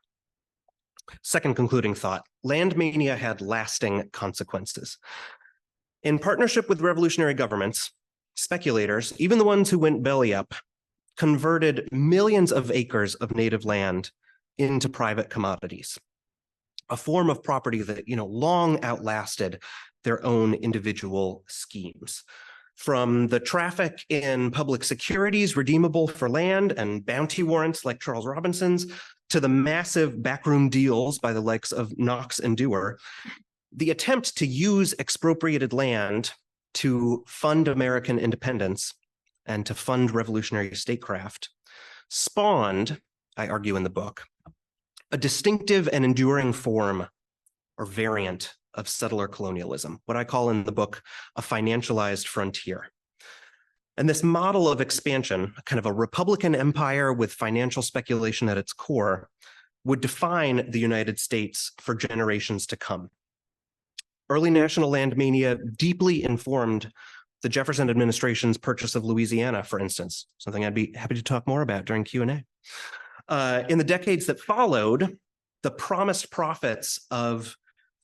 Second concluding thought, land mania had lasting consequences. In partnership with revolutionary governments, speculators, even the ones who went belly up, converted millions of acres of native land into private commodities, a form of property that, long outlasted their own individual schemes. From the traffic in public securities redeemable for land and bounty warrants like Charles Robinson's, to the massive backroom deals by the likes of Knox and Dewar, the attempt to use expropriated land to fund American independence and to fund revolutionary statecraft spawned, I argue in the book, a distinctive and enduring form or variant of settler colonialism, what I call in the book a financialized frontier. And this model of expansion, kind of a republican empire with financial speculation at its core, would define the United States for generations to come. Early national land mania deeply informed the Jefferson administration's purchase of Louisiana, for instance, something I'd be happy to talk more about during Q&A. In the decades that followed, the promised profits of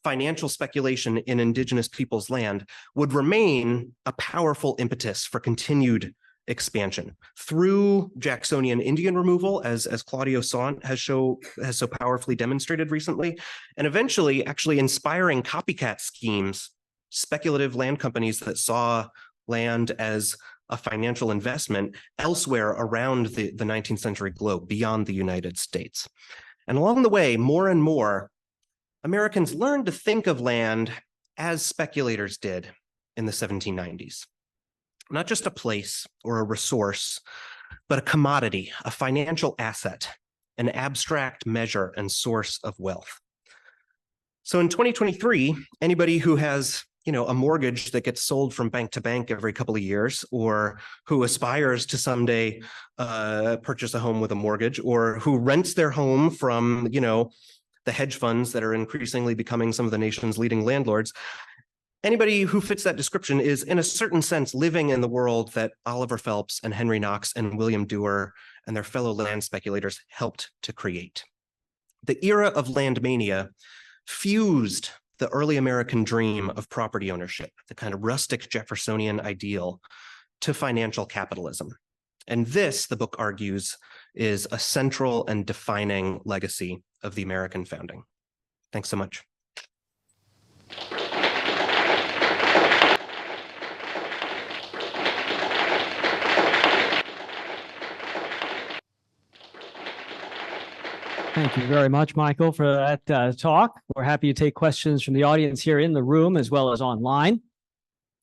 financial speculation in indigenous peoples' land would remain a powerful impetus for continued expansion through Jacksonian Indian removal, as Claudio Sant has so powerfully demonstrated recently, and eventually actually inspiring copycat schemes, speculative land companies that saw land as a financial investment elsewhere around the 19th century globe beyond the United States. And along the way, more and more, Americans learned to think of land as speculators did in the 1790s. Not just a place or a resource, but a commodity, a financial asset, an abstract measure and source of wealth. So in 2023, anybody who has a mortgage that gets sold from bank to bank every couple of years, or who aspires to someday purchase a home with a mortgage, or who rents their home from, the hedge funds that are increasingly becoming some of the nation's leading landlords. Anybody who fits that description is, in a certain sense, living in the world that Oliver Phelps and Henry Knox and William Dewar and their fellow land speculators helped to create. The era of land mania fused the early American dream of property ownership, the kind of rustic Jeffersonian ideal, to financial capitalism. And this, the book argues, is a central and defining legacy of the American founding. Thanks so much. Thank you very much, Michael, for that talk. We're happy to take questions from the audience here in the room as well as online.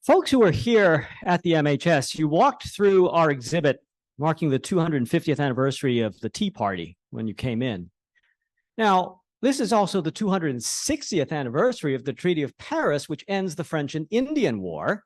Folks who are here at the MHS, you walked through our exhibit marking the 250th anniversary of the Tea Party when you came in. Now, this is also the 260th anniversary of the Treaty of Paris, which ends the French and Indian War.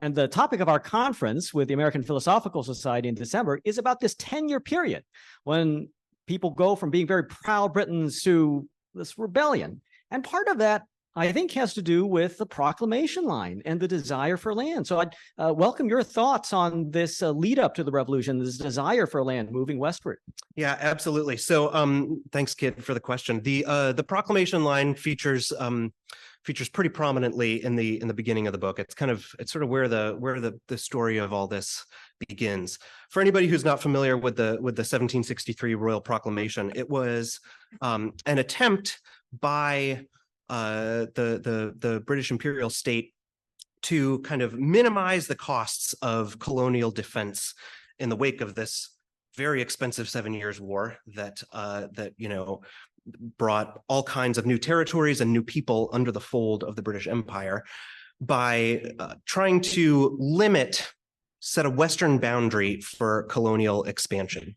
And the topic of our conference with the American Philosophical Society in December is about this 10-year period when people go from being very proud Britons to this rebellion. And part of that, I think, has to do with the proclamation line and the desire for land. So I'd welcome your thoughts on this lead up to the revolution, this desire for land moving westward. Yeah, absolutely. So thanks, Kid, for the question. The proclamation line features pretty prominently in the beginning of the book. It's sort of where the story of all this begins. For anybody who's not familiar with the 1763 Royal Proclamation, it was an attempt by the British imperial state to kind of minimize the costs of colonial defense in the wake of this very expensive 7 Years' War that brought all kinds of new territories and new people under the fold of the British Empire, by trying to set a Western boundary for colonial expansion.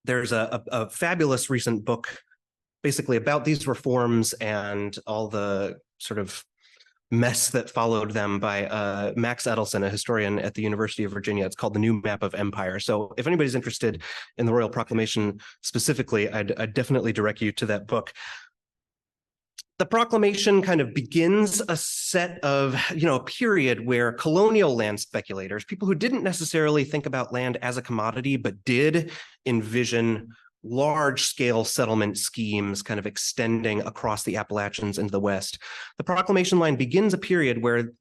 There's a fabulous recent book basically about these reforms and all the sort of mess that followed them by Max Edelson, a historian at the University of Virginia. It's called The New Map of Empire. So if anybody's interested in the Royal Proclamation specifically, I'd definitely direct you to that book. The proclamation kind of begins a set of, a period where colonial land speculators, people who didn't necessarily think about land as a commodity, but did envision large-scale settlement schemes kind of extending across the Appalachians into the West. The proclamation line begins a period where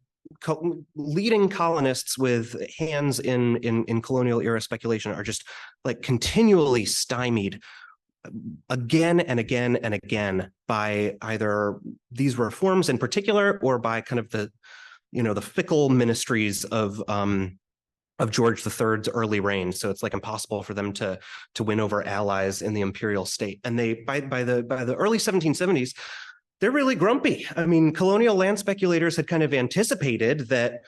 leading colonists with hands in colonial era speculation are just like continually stymied again and again and again by either these reforms in particular, or by kind of the fickle ministries of George III's early reign. So it's like impossible for them to win over allies in the imperial state. And they by the early 1770s, they're really grumpy. I mean, colonial land speculators had kind of anticipated that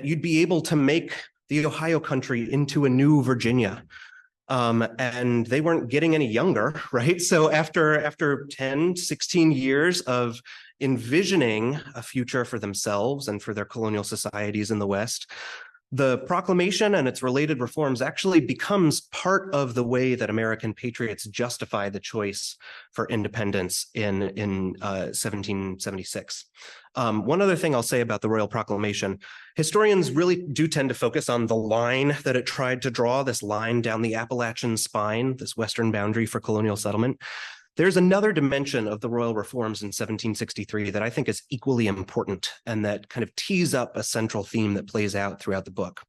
you'd be able to make the Ohio country into a new Virginia. And they weren't getting any younger, right? So after 10, 16 years of envisioning a future for themselves and for their colonial societies in the West, the proclamation and its related reforms actually becomes part of the way that American patriots justify the choice for independence in 1776. One other thing I'll say about the Royal Proclamation, historians really do tend to focus on the line that it tried to draw, this line down the Appalachian spine, this western boundary for colonial settlement. There's another dimension of the royal reforms in 1763 that I think is equally important and that kind of tees up a central theme that plays out throughout the book.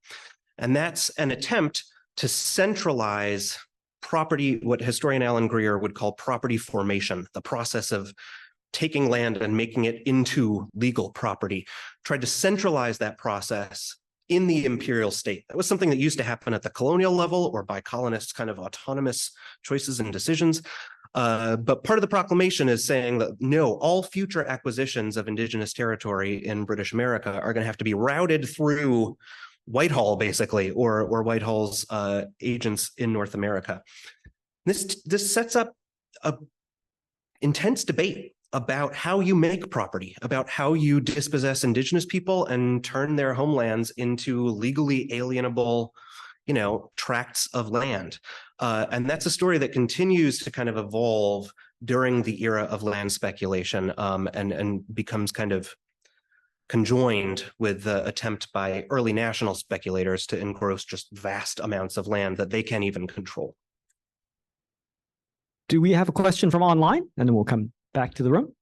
And that's an attempt to centralize property, what historian Alan Greer would call property formation, the process of taking land and making it into legal property, tried to centralize that process in the imperial state. That was something that used to happen at the colonial level or by colonists' kind of autonomous choices and decisions. But part of the proclamation is saying that no, all future acquisitions of indigenous territory in British America are going to have to be routed through Whitehall, basically, or Whitehall's agents in North America. This sets up a intense debate about how you make property, about how you dispossess indigenous people and turn their homelands into legally alienable, tracts of land. And that's a story that continues to kind of evolve during the era of land speculation, and becomes kind of conjoined with the attempt by early national speculators to engross just vast amounts of land that they can't even control. Do we have a question from online? And then we'll come back to the room.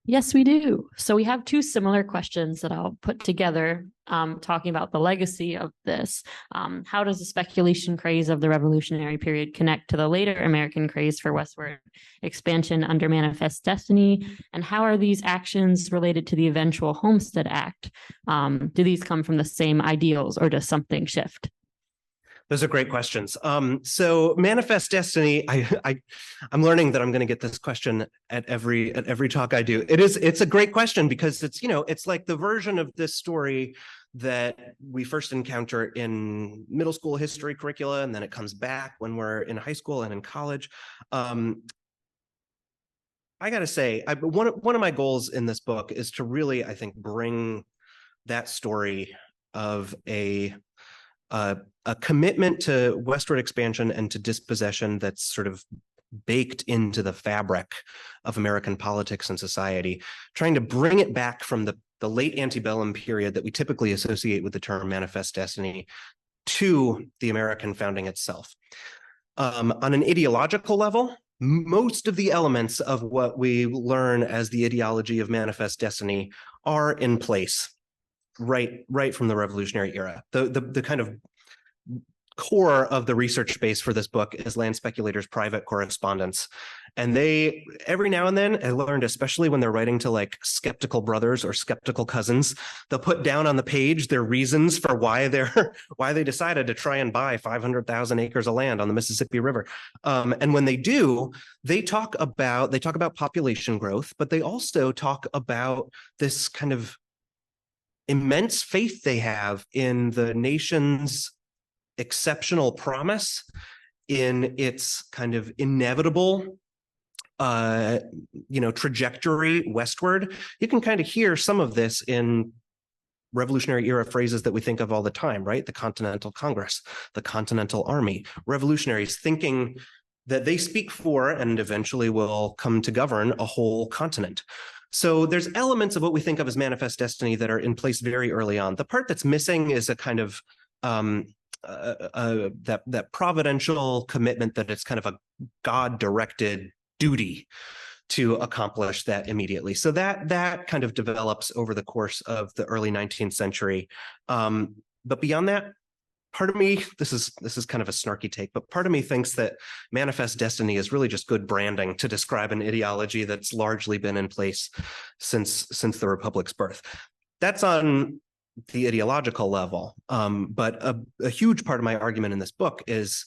Yes, we do. So we have two similar questions that I'll put together, talking about the legacy of this. How does the speculation craze of the Revolutionary period connect to the later American craze for westward expansion under Manifest Destiny? And how are these actions related to the eventual Homestead Act? Do these come from the same ideals, or does something shift? Those are great questions. So Manifest Destiny, I'm learning that I'm going to get this question at every talk I do. It's a great question because it's like the version of this story that we first encounter in middle school history curricula, and then it comes back when we're in high school and in college. I got to say, one of my goals in this book is to really, I think, bring that story of a commitment to westward expansion and to dispossession that's sort of baked into the fabric of American politics and society, trying to bring it back from the late antebellum period that we typically associate with the term Manifest Destiny to the American founding itself. On an ideological level, most of the elements of what we learn as the ideology of Manifest Destiny are in place right from the Revolutionary era. The kind of core of the research base for this book is land speculators' private correspondence. And they, every now and then, I learned, especially when they're writing to like skeptical brothers or skeptical cousins, they'll put down on the page their reasons for why they decided to try and buy 500,000 acres of land on the Mississippi River. And when they do, they talk about population growth, but they also talk about this kind of immense faith they have in the nation's exceptional promise, in its kind of inevitable trajectory westward. You can kind of hear some of this in Revolutionary era phrases that we think of all the time, right? The Continental Congress, the Continental Army, revolutionaries thinking that they speak for and eventually will come to govern a whole continent. So there's elements of what we think of as Manifest Destiny that are in place very early on. The part that's missing is a kind of that providential commitment that it's kind of a God-directed duty to accomplish that immediately. So that kind of develops over the course of the early 19th century. But beyond that, part of me, this is kind of a snarky take, but part of me thinks that Manifest Destiny is really just good branding to describe an ideology that's largely been in place since the Republic's birth. That's on the ideological level. But a huge part of my argument in this book is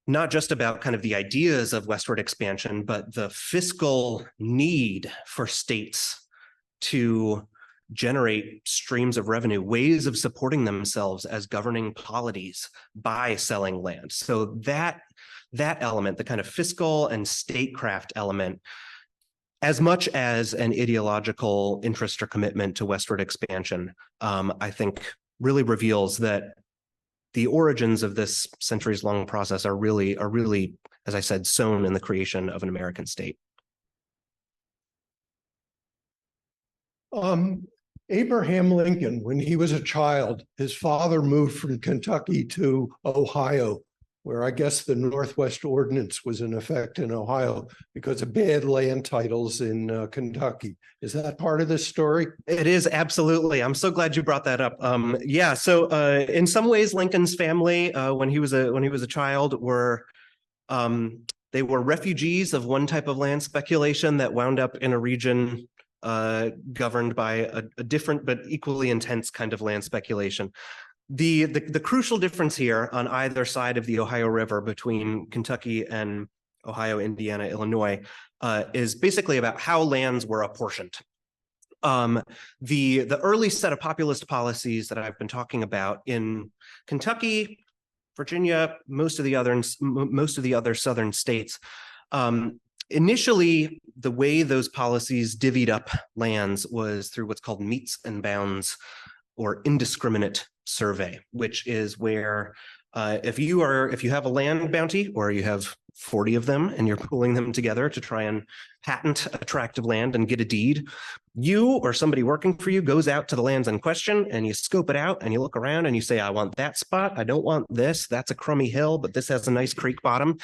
not just about kind of the ideas of westward expansion, but the fiscal need for states to generate streams of revenue, ways of supporting themselves as governing polities by selling land. So that element, the kind of fiscal and statecraft element, as much as an ideological interest or commitment to westward expansion, I think really reveals that the origins of this centuries-long process are really, as I said, sown in the creation of an American state. Abraham Lincoln, when he was a child, his father moved from Kentucky to Ohio where I guess the Northwest Ordinance was in effect in Ohio because of bad land titles in Kentucky. Is that part of this story? It is, absolutely. I'm so glad you brought that up. Yeah, so in some ways, Lincoln's family, when he was a child, were they were refugees of one type of land speculation that wound up in a region governed by a different but equally intense kind of land speculation. The crucial difference here on either side of the Ohio River between Kentucky and Ohio, Indiana, Illinois, is basically about how lands were apportioned. The early set of populist policies that I've been talking about in Kentucky, Virginia, most of the other southern states, initially, the way those policies divvied up lands was through what's called metes and bounds, or indiscriminate survey, which is where if you have a land bounty, or you have 40 of them and you're pooling them together to try and patent a tract of land and get a deed, you or somebody working for you goes out to the lands in question and you scope it out and you look around and you say, I want that spot, I don't want this, that's a crummy hill, but this has a nice creek bottom.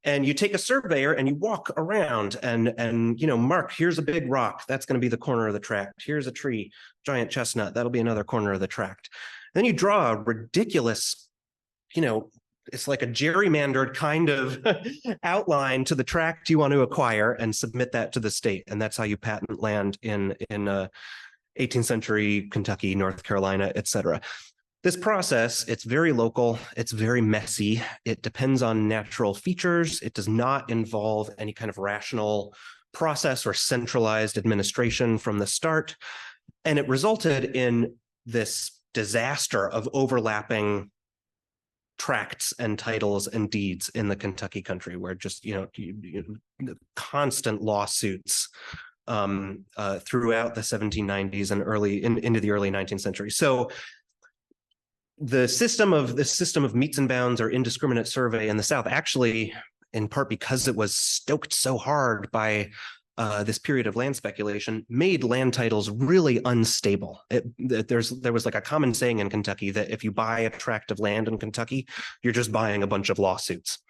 And you take a surveyor and you walk around and mark, here's a big rock, that's going to be the corner of the tract. Here's a tree, giant chestnut, that'll be another corner of the tract. Then you draw a ridiculous, it's like a gerrymandered kind of outline to the tract you want to acquire and submit that to the state. And that's how you patent land in 18th century Kentucky, North Carolina, et cetera. This process, it's very local, it's very messy, it depends on natural features, it does not involve any kind of rational process or centralized administration from the start, and it resulted in this disaster of overlapping tracts and titles and deeds in the Kentucky country, where just constant lawsuits throughout the 1790s and into the early 19th century. So the system of metes and bounds or indiscriminate survey in the South, actually, in part because it was stoked so hard by this period of land speculation, made land titles really unstable. There was like a common saying in Kentucky that if you buy a tract of land in Kentucky, you're just buying a bunch of lawsuits.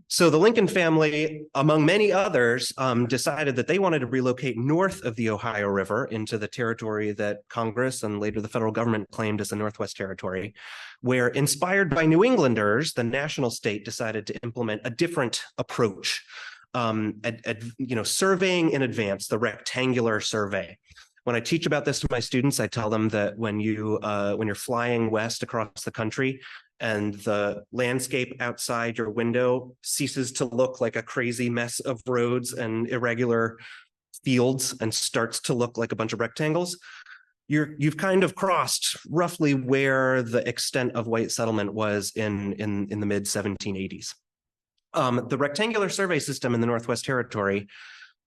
So the Lincoln family, among many others, decided that they wanted to relocate north of the Ohio River into the territory that Congress and later the federal government claimed as the Northwest Territory, where, inspired by New Englanders, the national state decided to implement a different approach. Surveying in advance, the rectangular survey. When I teach about this to my students, I tell them that when you're flying west across the country and the landscape outside your window ceases to look like a crazy mess of roads and irregular fields and starts to look like a bunch of rectangles, you've kind of crossed roughly where the extent of white settlement was in the mid 1780s. The rectangular survey system in the Northwest Territory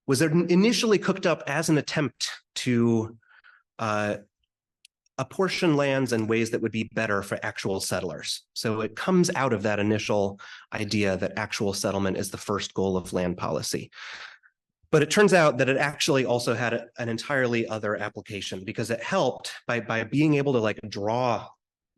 was initially cooked up as an attempt to apportion lands in ways that would be better for actual settlers. So it comes out of that initial idea that actual settlement is the first goal of land policy. But it turns out that it actually also had an entirely other application, because it helped by being able to draw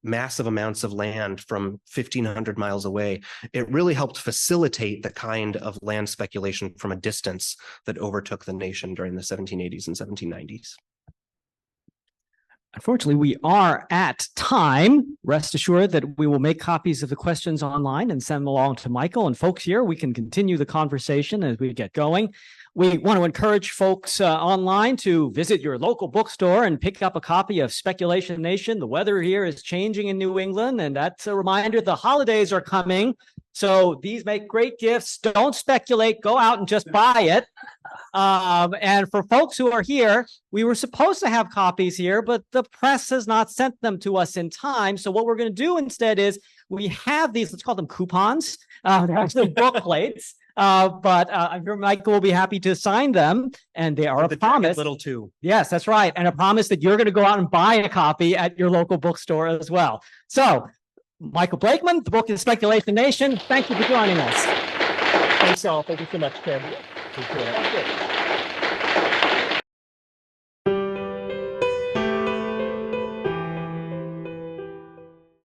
massive amounts of land from 1,500 miles away. It really helped facilitate the kind of land speculation from a distance that overtook the nation during the 1780s and 1790s. Unfortunately, we are at time. Rest assured that we will make copies of the questions online and send them along to Michael. And folks here, we can continue the conversation as we get going. We want to encourage folks online to visit your local bookstore and pick up a copy of Speculation Nation. The weather here is changing in New England, and that's a reminder the holidays are coming. So these make great gifts. Don't speculate. Go out and just buy it. And for folks who are here, we were supposed to have copies here, but the press has not sent them to us in time. So what we're going to do instead is we have these, let's call them coupons. They're actually book plates. But I'm sure Michael will be happy to sign them, and they are a promise. Little too. Yes, that's right, and a promise that you're going to go out and buy a copy at your local bookstore as well. So, Michael Blaakman, the book is Speculation Nation. Thank you for joining us. Thanks all. Thank you so much, Tim. Thank you.